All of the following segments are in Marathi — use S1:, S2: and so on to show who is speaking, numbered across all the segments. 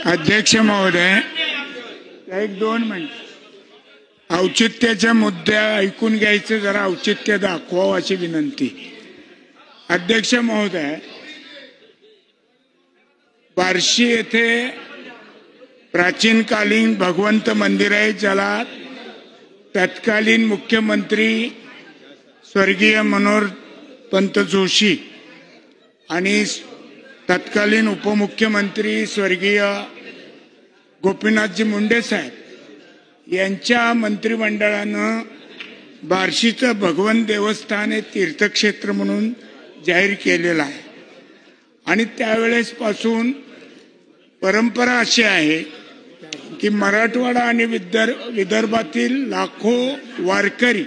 S1: अध्यक्ष महोदय, एक 2 मिनिट औचित्याच्या मुद्द्या ऐकून घ्यायचं, जरा औचित्य दाखवावं अशी विनंती. अध्यक्ष महोदय, बार्शी येथे प्राचीनकालीन भगवंत मंदिर आहे, ज्याला तत्कालीन मुख्यमंत्री स्वर्गीय मनोहर पंत जोशी आणि तत्कालीन उपमुख्यमंत्री स्वर्गीय गोपीनाथजी मुंडे साहेब यांच्या मंत्रिमंडळानं बार्शीचं भगवंत देवस्थान हे तीर्थक्षेत्र म्हणून जाहीर केलेलं आहे. आणि त्यावेळेस पासून परंपरा अशी आहे की मराठवाडा आणि विदर्भातील लाखो वारकरी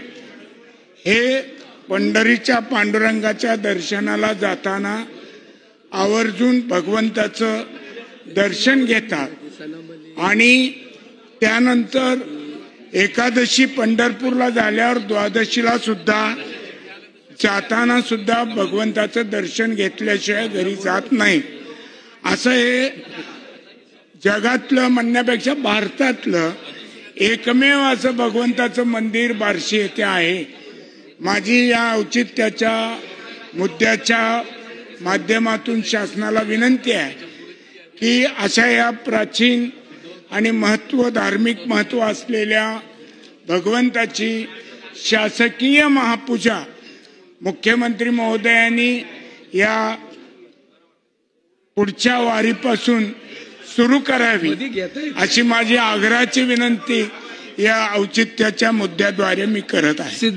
S1: हे पंढरीच्या पांडुरंगाच्या दर्शनाला जाताना आवर्जून भगवंताचं दर्शन घेतात आणि त्यानंतर एकादशी पंढरपूरला झाल्यावर द्वादशीला सुद्धा जाताना सुद्धा भगवंताचं दर्शन घेतल्याशिवाय घरी जात नाही. असं हे जगातलं म्हणण्यापेक्षा भारतातलं एकमेव असं भगवंताचं मंदिर बार्शी येथे आहे. माझी या औचित्याच्या मुद्द्याच्या माध्यमातून शासनाला विनंती आहे की अशा या प्राचीन आणि धार्मिक महत्व असलेल्या भगवंताची शासकीय महापूजा मुख्यमंत्री महोदयांनी या पुढच्या वारीपासून सुरू करावी अशी माझी आग्रहाची विनंती या औचित्याच्या मुद्द्याद्वारे मी करत आहे.